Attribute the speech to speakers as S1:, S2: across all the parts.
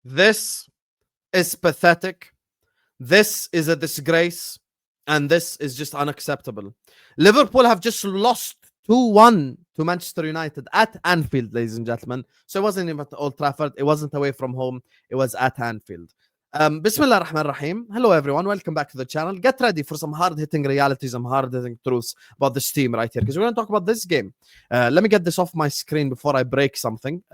S1: This is pathetic. This is a disgrace. And this is just unacceptable. Liverpool have just lost 2-1 to Manchester United at Anfield, ladies and gentlemen. So it wasn't even at Old Trafford. It wasn't away from home. It was at Anfield. Bismillah ar-Rahman ar-Rahim. Hello, everyone. Welcome back to the channel. Get ready for some hard-hitting realities, some hard-hitting truths about this team right here, because we're going to talk about this game. Let me get this off my screen before I break something.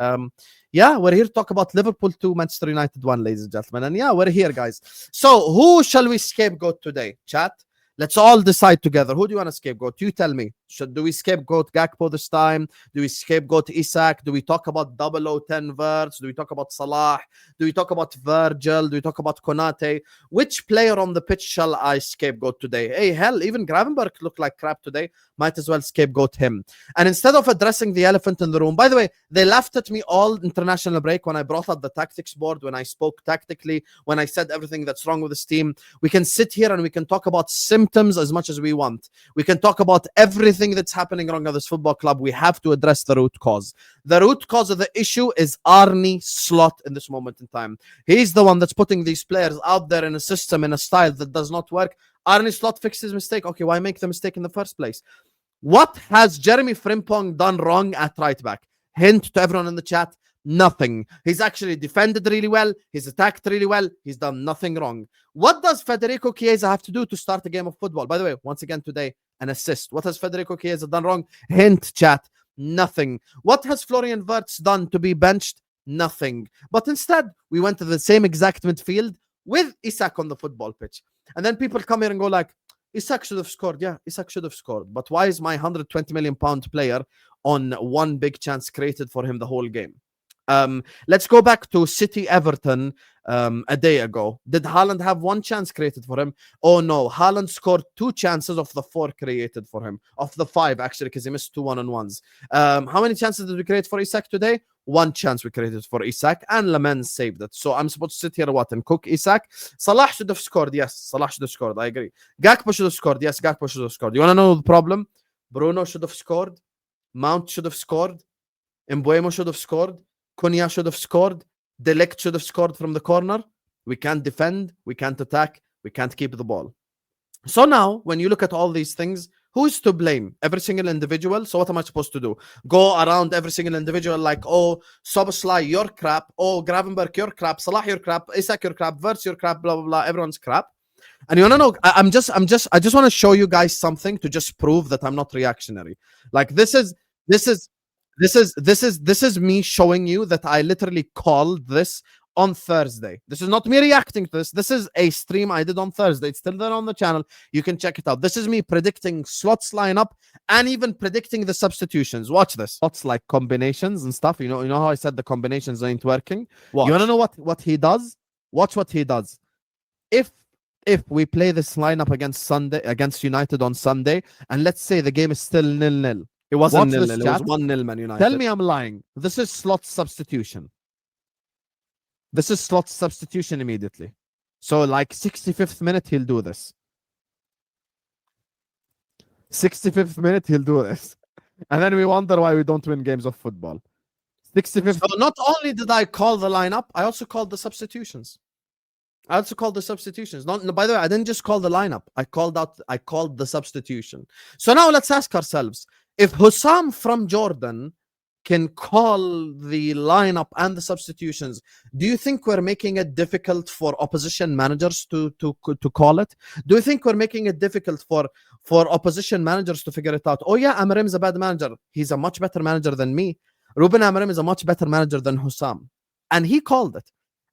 S1: Yeah, we're here to talk about Liverpool 2, Manchester United 1, ladies and gentlemen. And yeah, we're here, guys. So who shall we scapegoat today, chat? Let's all decide together. Who do you want to scapegoat? You tell me. Do we scapegoat Gakpo this time? Do we scapegoat Isak? Do we talk about 0010 Verts? Do we talk about Salah? Do we talk about Virgil? Do we talk about Konate? Which player on the pitch shall I scapegoat today? Hey, hell, even Gravenberg looked like crap today. Might as well scapegoat him. And instead of addressing the elephant in the room, by the way, they laughed at me all international break when I brought up the tactics board, when I spoke tactically, when I said everything that's wrong with this team. We can sit here and we can talk about symptoms as much as we want. We can talk about everything that's happening wrong at this football club. We have to address the root cause. The root cause of the issue is Arne Slot in this moment in time. He's the one that's putting these players out there in a system, in a style that does not work. Arne Slot fixed his mistake. Okay, why make the mistake in the first place? What has Jeremy Frimpong done wrong at right back? Hint to everyone in the chat, nothing. He's actually defended really well. He's attacked really well. He's done nothing wrong. What does Federico Chiesa have to do to start a game of football? By the way, once again today, an assist. What has Federico Chiesa done wrong? Hint, chat, nothing. What has Florian Wirtz done to be benched? Nothing. But instead, we went to the same exact midfield with Isak on the football pitch. And then people come here and go like, Isak should have scored. Yeah, Isak should have scored. But why is my 120 million pound player on one big chance created for him the whole game? Let's go back to City Everton a day ago. Did Haaland have one chance created for him? Oh no, Haaland scored 2 chances of the 4 created for him. Of the 5, actually, because he missed 2 one-on-ones. How many chances did we create for Isak today? 1 chance we created for Isak, and Lemens saved it. So I'm supposed to sit here and cook Isak. Salah should have scored. Yes, Salah should have scored. I agree. Gakpo should have scored. Yes, Gakpo should have scored. You want to know the problem? Bruno should have scored. Mount should have scored. Mbuemo should have scored. Cunha should have scored. De Ligt should have scored from the corner. We can't defend. We can't attack. We can't keep the ball. So now, when you look at all these things, who's to blame? Every single individual. So what am I supposed to do? Go around every single individual like, oh, Szoboszlai, your crap. Oh, Gravenberg, your crap. Salah, your crap. Isak, your crap. Wirtz, your crap. Blah, blah, blah. Everyone's crap. And you want to know, I just want to show you guys something to just prove that I'm not reactionary. Like this is me showing you that I literally called this on Thursday. This is not me reacting to this. This is a stream I did on Thursday. It's still there on the channel. You can check it out. This is me predicting Slot's lineup and even predicting the substitutions. Watch this. Slots like combinations and stuff. You know how I said the combinations ain't working? Watch. You want to know what he does? Watch what he does. If we play this lineup against United on Sunday, and let's say the game is still 0-0. It wasn't 0-0. It was 1-0 Man United. Tell me I'm lying. This is Slot's substitution. This is Slot's substitution immediately. So like 65th minute, he'll do this. 65th minute, he'll do this. And then we wonder why we don't win games of football. 65th. So not only did I call the lineup, I also called the substitutions. By the way, I didn't just call the lineup. I called the substitution. So now let's ask ourselves, if Husam from Jordan can call the lineup and the substitutions, do you think we're making it difficult for opposition managers to call it? Do you think we're making it difficult for opposition managers to figure it out? Oh yeah, Amorim is a bad manager. He's a much better manager than me. Ruben Amorim is a much better manager than Husam. And he called it.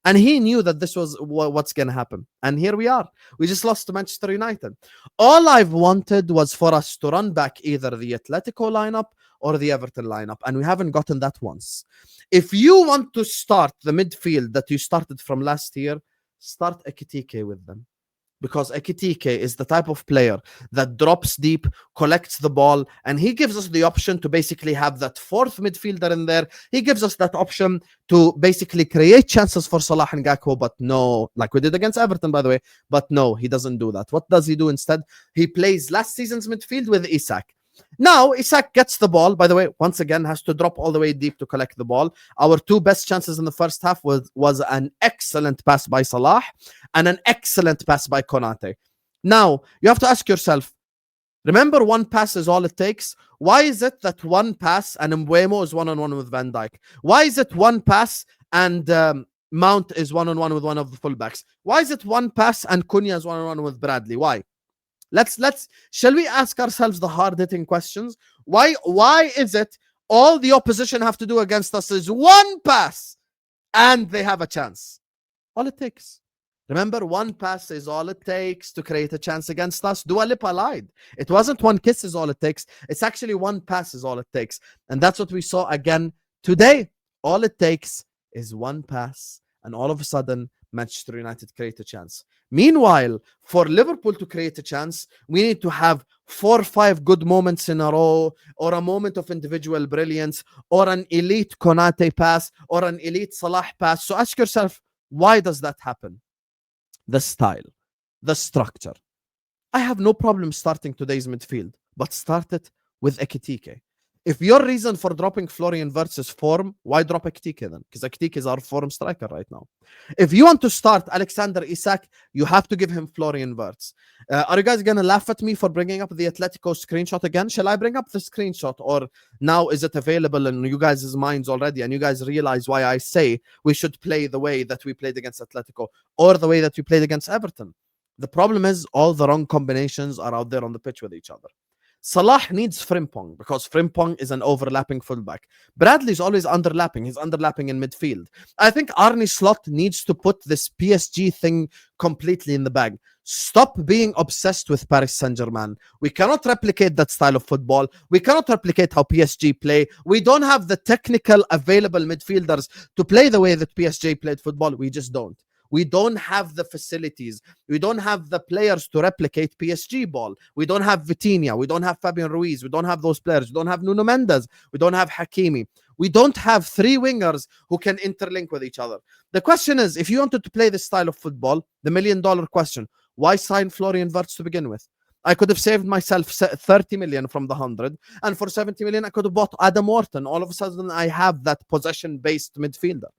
S1: And he knew that this was what's going to happen. And here we are. We just lost to Manchester United. All I've wanted was for us to run back either the Atletico lineup or the Everton lineup. And we haven't gotten that once. If you want to start the midfield that you started from last year, start Ekitike with them. Because Ekitike is the type of player that drops deep, collects the ball, and he gives us the option to basically have that 4th midfielder in there. He gives us that option to basically create chances for Salah and Gakpo, but no, like we did against Everton, by the way, but no, he doesn't do that. What does he do instead? He plays last season's midfield with Isak. Now, Isak gets the ball, by the way, once again, has to drop all the way deep to collect the ball. Our two best chances in the first half was an excellent pass by Salah and an excellent pass by Konate. Now, you have to ask yourself, remember, one pass is all it takes? Why is it that one pass and Mbeumo is one-on-one with Van Dijk? Why is it one pass and Mount is one-on-one with one of the fullbacks? Why is it one pass and Cunha is one-on-one with Bradley? Why? Shall we ask ourselves the hard-hitting questions? Why is it all the opposition have to do against us is one pass and they have a chance? All it takes. Remember, one pass is all it takes to create a chance against us. Dua Lipa lied. It wasn't one kiss is all it takes. It's actually one pass is all it takes. And that's what we saw again today. All it takes is one pass. And all of a sudden, Manchester United create a chance. Meanwhile, for Liverpool to create a chance, we need to have 4 or 5 good moments in a row, or a moment of individual brilliance, or an elite Konate pass, or an elite Salah pass. So ask yourself, why does that happen? The style, the structure. I have no problem starting today's midfield, but start it with Ekitike. If your reason for dropping Florian Wirtz is form, why drop Ekitike then? Because Ekitike is our form striker right now. If you want to start Alexander Isak, you have to give him Florian Wirtz. Are you guys going to laugh at me for bringing up the Atletico screenshot again? Shall I bring up the screenshot, or now is it available in you guys' minds already and you guys realize why I say we should play the way that we played against Atletico or the way that we played against Everton? The problem is all the wrong combinations are out there on the pitch with each other. Salah needs Frimpong because Frimpong is an overlapping fullback. Bradley's always underlapping. He's underlapping in midfield. I think Arne Slot needs to put this PSG thing completely in the bag. Stop being obsessed with Paris Saint-Germain. We cannot replicate that style of football. We cannot replicate how PSG play. We don't have the technical available midfielders to play the way that PSG played football. We just don't. We don't have the facilities. We don't have the players to replicate PSG ball. We don't have Vitinha. We don't have Fabian Ruiz. We don't have those players. We don't have Nuno Mendes. We don't have Hakimi. We don't have 3 wingers who can interlink with each other. The question is, if you wanted to play this style of football, the $1 million question, why sign Florian Wirtz to begin with? I could have saved myself 30 million from the 100, and for 70 million, I could have bought Adam Wharton. All of a sudden, I have that possession-based midfielder.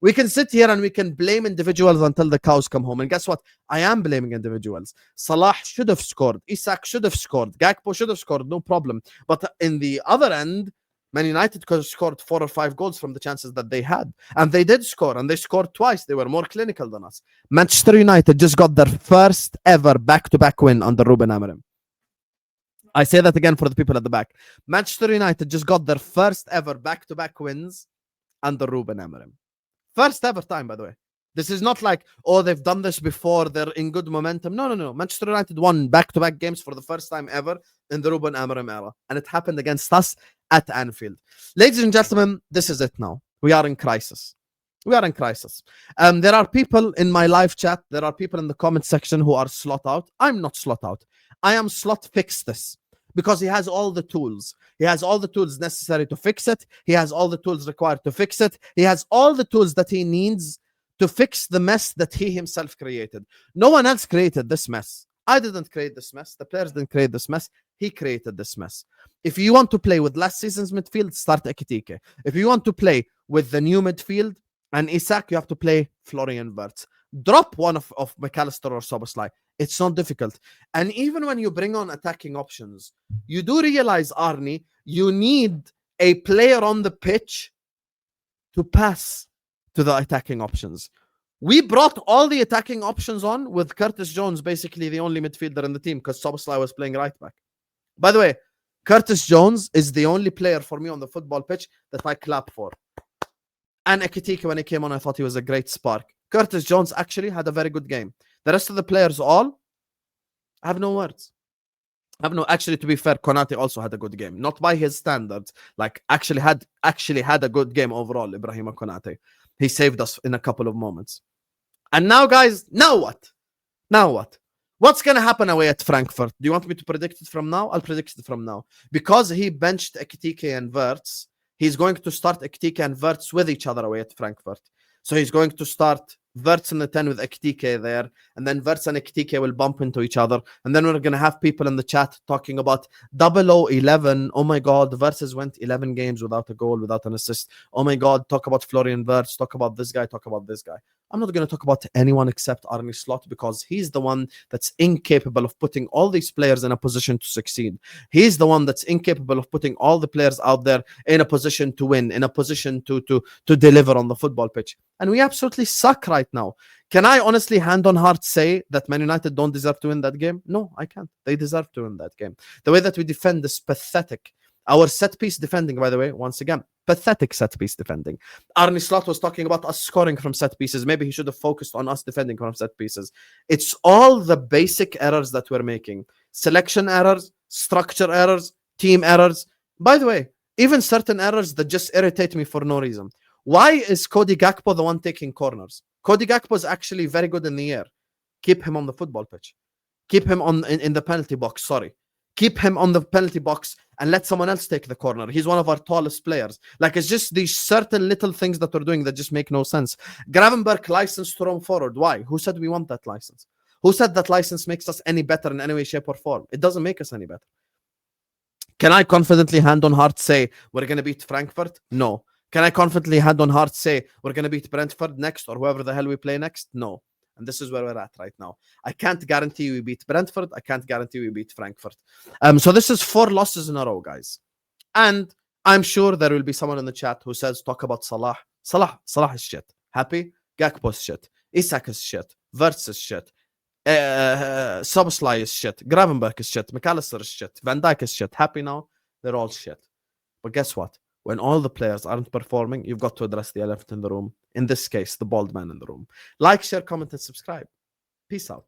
S1: We can sit here and we can blame individuals until the cows come home. And guess what? I am blaming individuals. Salah should have scored. Isak should have scored. Gakpo should have scored. No problem. But in the other end, Man United could have scored 4 or 5 goals from the chances that they had. And they did score. And they scored twice. They were more clinical than us. Manchester United just got their first ever back-to-back win under Ruben Amorim. I say that again for the people at the back. Manchester United just got their first ever back-to-back wins under Ruben Amorim. First ever time, by the way. This is not like, oh, they've done this before, they're in good momentum. No. Manchester United won back-to-back games for the first time ever in the Ruben Amorim era. And it happened against us at Anfield. Ladies and gentlemen, this is it now. We are in crisis. We are in crisis. There are people in my live chat, there are people in the comment section who are slot out. I'm not slot out. I am slot fix this. Because he has all the tools. He has all the tools necessary to fix it. He has all the tools required to fix it. He has all the tools that he needs to fix the mess that he himself created. No one else created this mess. I didn't create this mess. The players didn't create this mess. He created this mess. If you want to play with last season's midfield, start Ekitike. If you want to play with the new midfield and Isak, you have to play Florian Wirtz. Drop one of McAllister or Szoboszlai. It's not difficult. And even when you bring on attacking options, you do realize, Arnie, you need a player on the pitch to pass to the attacking options. We brought all the attacking options on with Curtis Jones, basically the only midfielder in the team because Szoboszlai was playing right back. By the way, Curtis Jones is the only player for me on the football pitch that I clap for. And Ekitike, when he came on, I thought he was a great spark. Curtis Jones actually had a very good game. The rest of the players all I have no words. Actually, to be fair, Konate also had a good game. Not by his standards. Like, actually had a good game overall, Ibrahima Konate. He saved us in a couple of moments. And now, guys, now what? What's going to happen away at Frankfurt? Do you want me to predict it from now? I'll predict it from now. Because he benched Ekitike and Wirtz, he's going to start Ekitike and Wirtz with each other away at Frankfurt. So he's going to start Verts in the 10 with Ekitike there, and then Verts and Ekitike will bump into each other, and then we're going to have people in the chat talking about 0011. Oh my God, Verts went 11 games without a goal, without an assist. Oh my God, talk about Florian Verts, talk about this guy, talk about this guy. I'm not going to talk about anyone except Arne Slot, because he's the one that's incapable of putting all these players in a position to succeed. He's the one that's incapable of putting all the players out there in a position to win, in a position to deliver on the football pitch. And we absolutely suck right now. Can I honestly, hand on heart, say that Man United don't deserve to win that game? No, I can't. They deserve to win that game. The way that we defend is pathetic. Our set piece defending, by the way, once again, pathetic set piece defending. Arne Slot was talking about us scoring from set pieces. Maybe he should have focused on us defending from set pieces. It's all the basic errors that we're making. Selection errors, structure errors, team errors. By the way, even certain errors that just irritate me for no reason. Why is Cody Gakpo the one taking corners? Cody Gakpo is actually very good in the air. Keep him on the football pitch. Keep him in the penalty box, sorry. Keep him on the penalty box and let someone else take the corner. He's one of our tallest players. Like, it's just these certain little things that we're doing that just make no sense. Gravenberg licensed to roam forward. Why? Who said we want that license? Who said that license makes us any better in any way, shape, or form? It doesn't make us any better. Can I confidently, hand on heart, say we're going to beat Frankfurt? No. Can I confidently, hand on heart, say we're going to beat Brentford next, or whoever the hell we play next? No. And this is where we're at right now. I can't guarantee we beat Brentford. I can't guarantee we beat Frankfurt. So this is 4 losses in a row, guys. And I'm sure there will be someone in the chat who says, talk about Salah. Salah is shit. Happy? Gakpo is shit. Isak is shit. Verts is shit. Szoboszlai is shit. Gravenberg is shit. McAllister is shit. Van Dijk is shit. Happy now? They're all shit. But guess what? When all the players aren't performing, you've got to address the elephant in the room. In this case, the bald man in the room. Like, share, comment, and subscribe. Peace out.